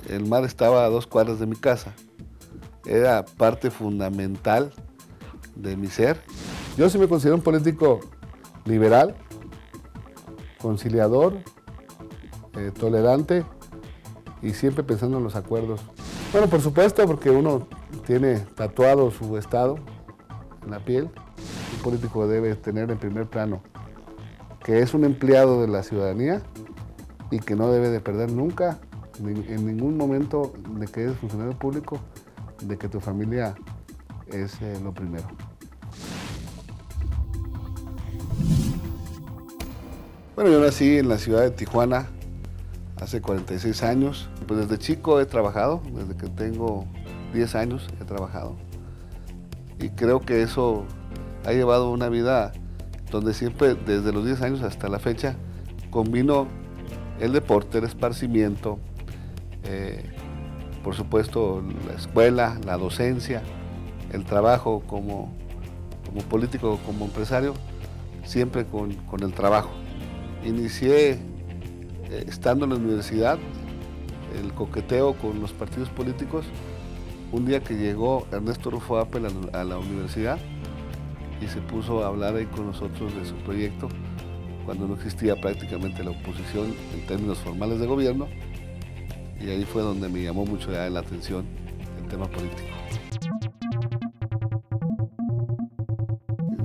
el mar estaba a 2 cuadras de mi casa. Era parte fundamental de mi ser. Yo sí me considero un político liberal, conciliador, tolerante y siempre pensando en los acuerdos. Bueno, por supuesto, porque uno tiene tatuado su estado en la piel. Un político debe tener en primer plano que es un empleado de la ciudadanía y que no debe de perder nunca, en ningún momento, de que eres funcionario público, de que tu familia es lo primero. Bueno, yo nací en la ciudad de Tijuana hace 46 años. Pues desde chico he trabajado, desde que tengo 10 años he trabajado. Y creo que eso ha llevado una vida donde siempre, desde los 10 años hasta la fecha, combino el deporte, el esparcimiento, por supuesto la escuela, la docencia, el trabajo como político, como empresario, siempre con el trabajo. Inicié estando en la universidad, el coqueteo con los partidos políticos, un día que llegó Ernesto Rufo Appel a la universidad y se puso a hablar ahí con nosotros de su proyecto, cuando no existía prácticamente la oposición en términos formales de gobierno, y ahí fue donde me llamó mucho la atención el tema político.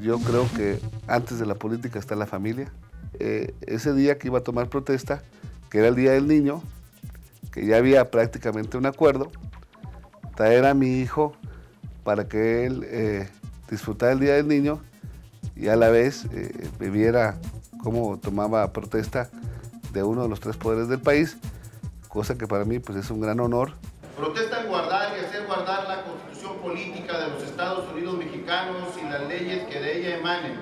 Yo creo que antes de la política está la familia. Ese día que iba a tomar protesta, que era el Día del Niño, que ya había prácticamente un acuerdo, traer a mi hijo para que él disfrutara el Día del Niño y a la vez viviera cómo tomaba protesta de uno de los 3 poderes del país, cosa que para mí pues, es un gran honor. Protestan guardar y hacer guardar la Constitución política de los Estados Unidos mexicanos y las leyes que de ella emanen,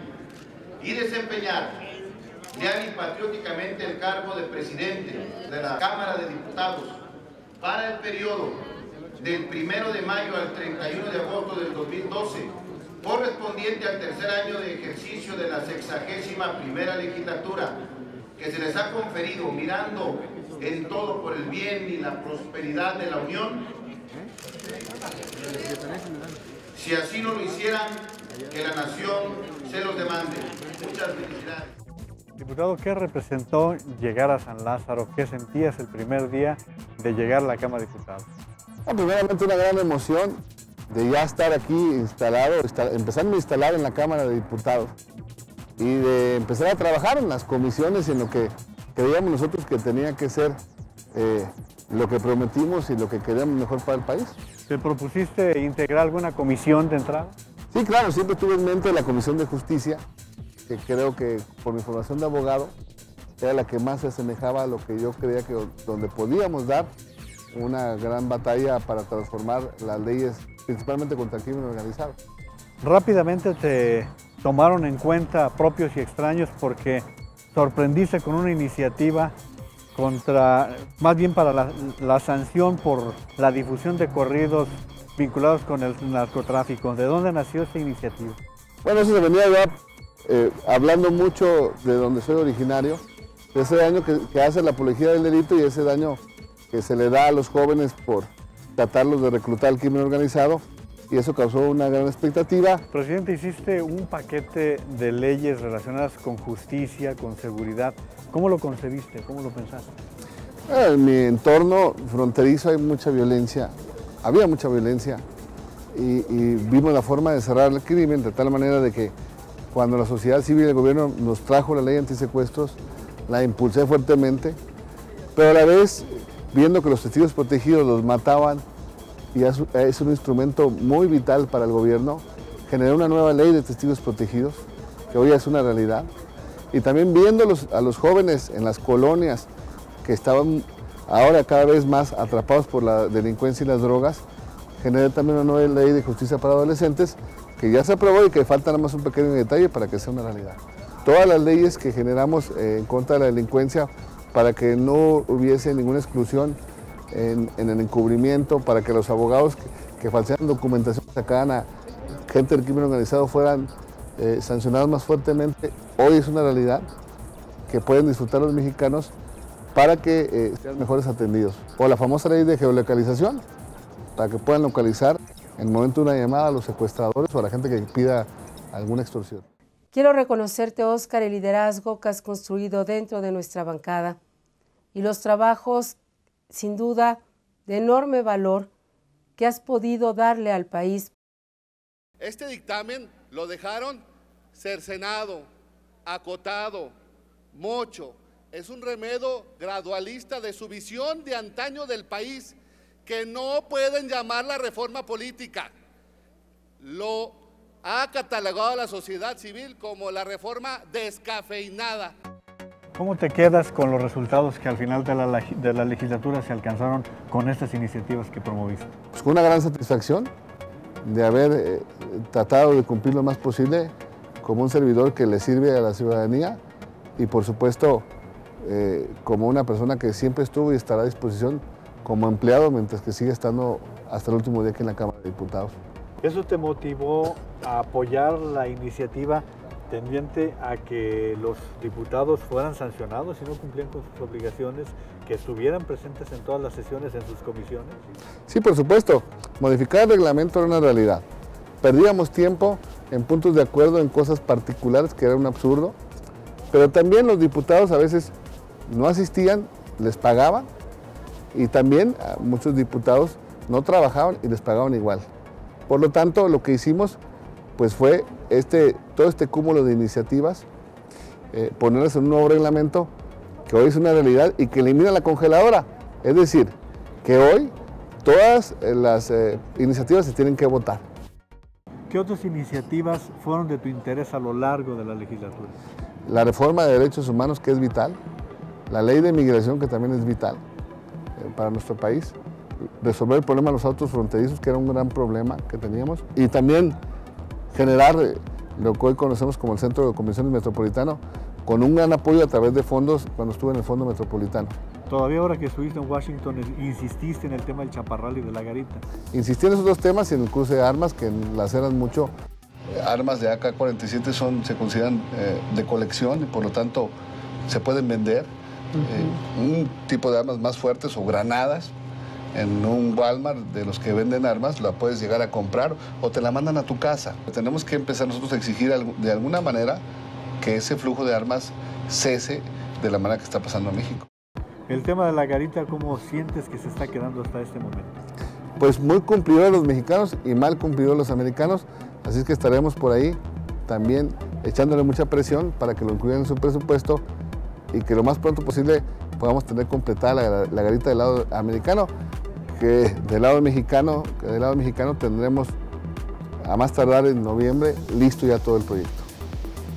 y desempeñar leal y patrióticamente el cargo de presidente de la Cámara de Diputados para el periodo del 1 de mayo al 31 de agosto del 2012, correspondiente al tercer año de ejercicio de la 61ª legislatura, que se les ha conferido mirando en todo por el bien y la prosperidad de la Unión. Si así no lo hicieran, que la nación se los demande. Muchas felicidades. Diputado, ¿qué representó llegar a San Lázaro? ¿Qué sentías el primer día de llegar a la Cámara de Diputados? Primeramente una gran emoción de ya estar aquí instalado, empezando a instalar en la Cámara de Diputados y de empezar a trabajar en las comisiones y en lo que creíamos nosotros que tenía que ser lo que prometimos y lo que queríamos mejor para el país. ¿Te propusiste integrar alguna comisión de entrada? Sí, claro, siempre tuve en mente la Comisión de Justicia, que creo que por mi formación de abogado era la que más se asemejaba a lo que yo creía que donde podíamos dar una gran batalla para transformar las leyes, principalmente contra el crimen organizado. Rápidamente te tomaron en cuenta propios y extraños porque sorprendiste con una iniciativa más bien para la sanción por la difusión de corridos vinculados con el narcotráfico. ¿De dónde nació esta iniciativa? Bueno, eso se venía ya hablando mucho de donde soy originario, de ese daño que hace la apología del delito y ese daño que se le da a los jóvenes por tratarlos de reclutar al crimen organizado, y eso causó una gran expectativa. Presidente, hiciste un paquete de leyes relacionadas con justicia, con seguridad. ¿Cómo lo concebiste? ¿Cómo lo pensaste? En mi entorno fronterizo hay mucha violencia, había mucha violencia, y vimos la forma de cerrar el crimen de tal manera de que cuando la sociedad civil y el gobierno nos trajo la ley antisecuestros, la impulsé fuertemente, pero a la vez, viendo que los testigos protegidos los mataban, y es un instrumento muy vital para el gobierno, generó una nueva ley de testigos protegidos, que hoy es una realidad, y también viendo a los jóvenes en las colonias que estaban ahora cada vez más atrapados por la delincuencia y las drogas, generé también una nueva ley de justicia para adolescentes, que ya se aprobó y que falta nada más un pequeño detalle para que sea una realidad. Todas las leyes que generamos en contra de la delincuencia para que no hubiese ninguna exclusión en el encubrimiento, para que los abogados que falseaban documentación, sacaban a gente del crimen organizado, fueran sancionados más fuertemente. Hoy es una realidad que pueden disfrutar los mexicanos para que sean mejores atendidos. O la famosa ley de geolocalización, para que puedan localizar en el momento de una llamada a los secuestradores o a la gente que pida alguna extorsión. Quiero reconocerte, Óscar, el liderazgo que has construido dentro de nuestra bancada y los trabajos, sin duda, de enorme valor que has podido darle al país. Este dictamen lo dejaron cercenado, acotado, mocho. Es un remedio gradualista de su visión de antaño del país, que no pueden llamar la reforma política. Lo ha catalogado la sociedad civil como la reforma descafeinada. ¿Cómo te quedas con los resultados que al final de la legislatura se alcanzaron con estas iniciativas que promoviste? Pues con una gran satisfacción de haber tratado de cumplir lo más posible como un servidor que le sirve a la ciudadanía y por supuesto como una persona que siempre estuvo y estará a disposición como empleado mientras que siga estando hasta el último día aquí en la Cámara de Diputados. ¿Eso te motivó a apoyar la iniciativa tendiente a que los diputados fueran sancionados si no cumplían con sus obligaciones, que estuvieran presentes en todas las sesiones, en sus comisiones? Sí, por supuesto. Modificar el reglamento era una realidad. Perdíamos tiempo en puntos de acuerdo en cosas particulares que era un absurdo, pero también los diputados a veces no asistían, les pagaban, y también muchos diputados no trabajaban y les pagaban igual. Por lo tanto, lo que hicimos pues fue todo este cúmulo de iniciativas, ponerlas en un nuevo reglamento que hoy es una realidad y que elimina la congeladora. Es decir, que hoy todas las iniciativas se tienen que votar. ¿Qué otras iniciativas fueron de tu interés a lo largo de la legislatura? La reforma de derechos humanos, que es vital, la ley de migración, que también es vital para nuestro país, resolver el problema de los autos fronterizos, que era un gran problema que teníamos, y también generar lo que hoy conocemos como el Centro de Convenciones Metropolitano, con un gran apoyo a través de fondos cuando estuve en el Fondo Metropolitano. Todavía ahora que estuviste en Washington, insististe en el tema del chaparral y de la garita. Insistí en esos dos temas y en el cruce de armas, que las eran mucho. Armas de AK-47 se consideran de colección y por lo tanto se pueden vender. Un tipo de armas más fuertes o granadas, en un Walmart de los que venden armas, la puedes llegar a comprar o te la mandan a tu casa. Tenemos que empezar nosotros a exigir de alguna manera que ese flujo de armas cese de la manera que está pasando en México. El tema de la garita, ¿cómo sientes que se está quedando hasta este momento? Pues muy cumplidor los mexicanos y mal cumplidor los americanos, así es que estaremos por ahí también echándole mucha presión para que lo incluyan en su presupuesto y que lo más pronto posible podamos tener completada la garita del lado americano, que del lado mexicano tendremos a más tardar en noviembre listo ya todo el proyecto.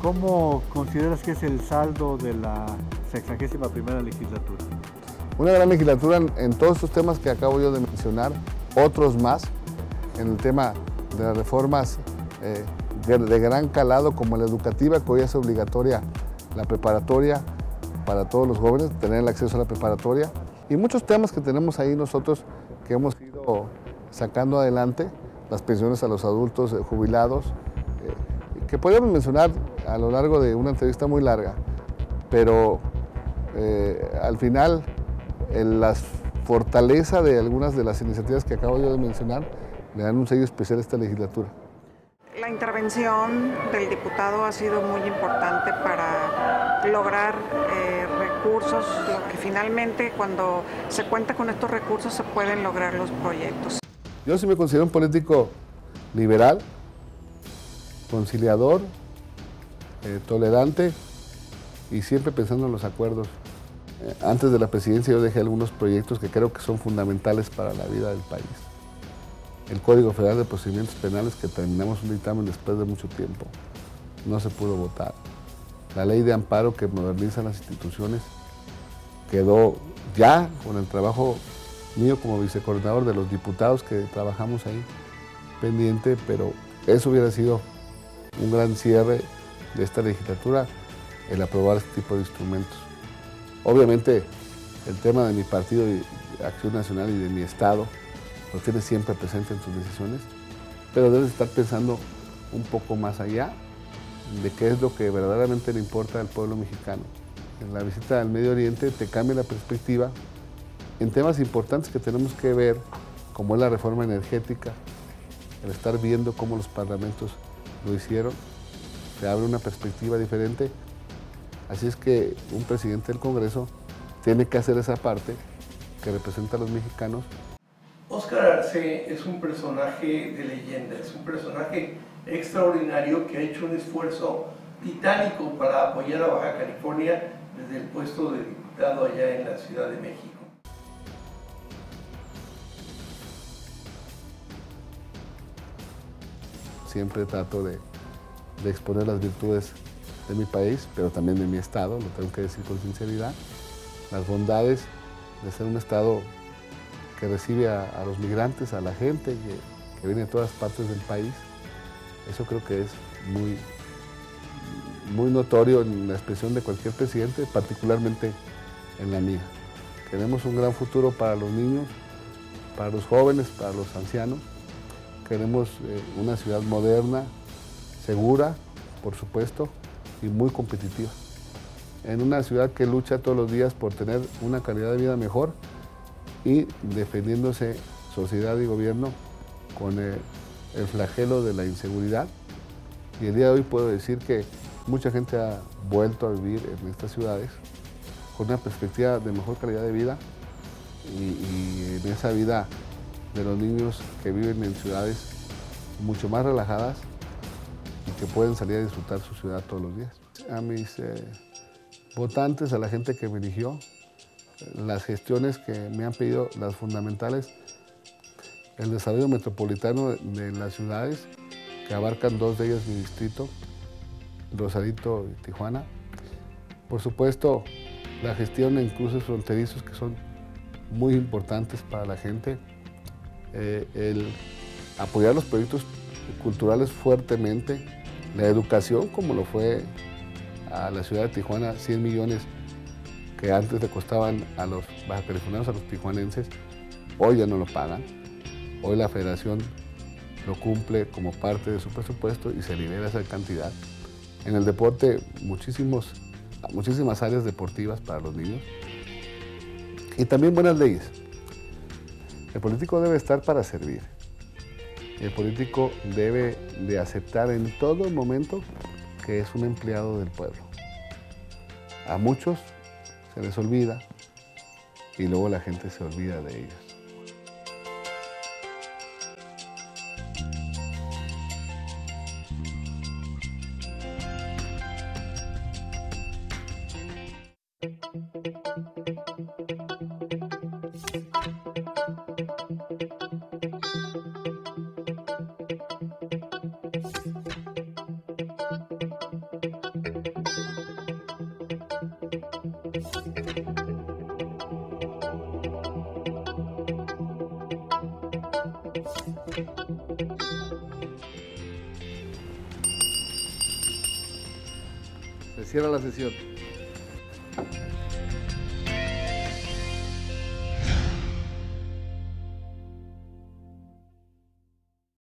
¿Cómo consideras que es el saldo de la 61ª legislatura? Una gran legislatura en todos estos temas que acabo yo de mencionar, otros más, en el tema de las reformas de gran calado como la educativa, que hoy es obligatoria la preparatoria para todos los jóvenes, tener el acceso a la preparatoria, y muchos temas que tenemos ahí nosotros que hemos ido sacando adelante, las pensiones a los adultos jubilados, que podríamos mencionar a lo largo de una entrevista muy larga, pero al final la fortaleza de algunas de las iniciativas que acabo yo de mencionar le dan un sello especial a esta legislatura. La intervención del diputado ha sido muy importante para lograr recursos, lo que finalmente cuando se cuenta con estos recursos se pueden lograr los proyectos. Yo sí me considero un político liberal, conciliador, tolerante y siempre pensando en los acuerdos. Antes de la presidencia yo dejé algunos proyectos que creo que son fundamentales para la vida del país. El Código Federal de Procedimientos Penales, que terminamos un dictamen después de mucho tiempo, no se pudo votar. La Ley de Amparo, que moderniza las instituciones, quedó ya con el trabajo mío como vicecoordinador de los diputados que trabajamos ahí pendiente, pero eso hubiera sido un gran cierre de esta legislatura, el aprobar este tipo de instrumentos. Obviamente el tema de mi partido Acción Nacional y de mi estado lo tienes siempre presente en tus decisiones, pero debes estar pensando un poco más allá de qué es lo que verdaderamente le importa al pueblo mexicano, en la visita al Medio Oriente te cambia la perspectiva en temas importantes que tenemos que ver, como es la reforma energética, el estar viendo cómo los parlamentos lo hicieron, te abre una perspectiva diferente. Así es que un presidente del Congreso tiene que hacer esa parte que representa a los mexicanos. Óscar Arce es un personaje de leyenda, es un personaje extraordinario que ha hecho un esfuerzo titánico para apoyar a Baja California desde el puesto de diputado allá en la Ciudad de México. Siempre trato de exponer las virtudes de mi país, pero también de mi estado, lo tengo que decir con sinceridad, las bondades de ser un estado que recibe a los migrantes, a la gente que viene de todas partes del país. Eso creo que es muy notorio en la expresión de cualquier presidente, particularmente en la mía. Tenemos un gran futuro para los niños, para los jóvenes, para los ancianos. Queremos una ciudad moderna, segura, por supuesto, y muy competitiva. En una ciudad que lucha todos los días por tener una calidad de vida mejor y defendiéndose sociedad y gobierno con el flagelo de la inseguridad. Y el día de hoy puedo decir que mucha gente ha vuelto a vivir en estas ciudades con una perspectiva de mejor calidad de vida y en esa vida de los niños que viven en ciudades mucho más relajadas y que pueden salir a disfrutar su ciudad todos los días. A mis votantes, a la gente que me eligió, las gestiones que me han pedido, las fundamentales, el desarrollo metropolitano de las ciudades, que abarcan 2 de ellas mi distrito, Rosarito y Tijuana. Por supuesto, la gestión en cruces fronterizos, que son muy importantes para la gente, el apoyar los proyectos culturales fuertemente, la educación, como lo fue a la ciudad de Tijuana, 100 millones que antes le costaban a los bajacalifornianos, a los tijuanenses, hoy ya no lo pagan. Hoy la federación lo cumple como parte de su presupuesto y se libera esa cantidad. En el deporte, muchísimas áreas deportivas para los niños y también buenas leyes. El político debe estar para servir. El político debe de aceptar en todo momento que es un empleado del pueblo. A muchos se les olvida y luego la gente se olvida de ellos. Se cierra la sesión.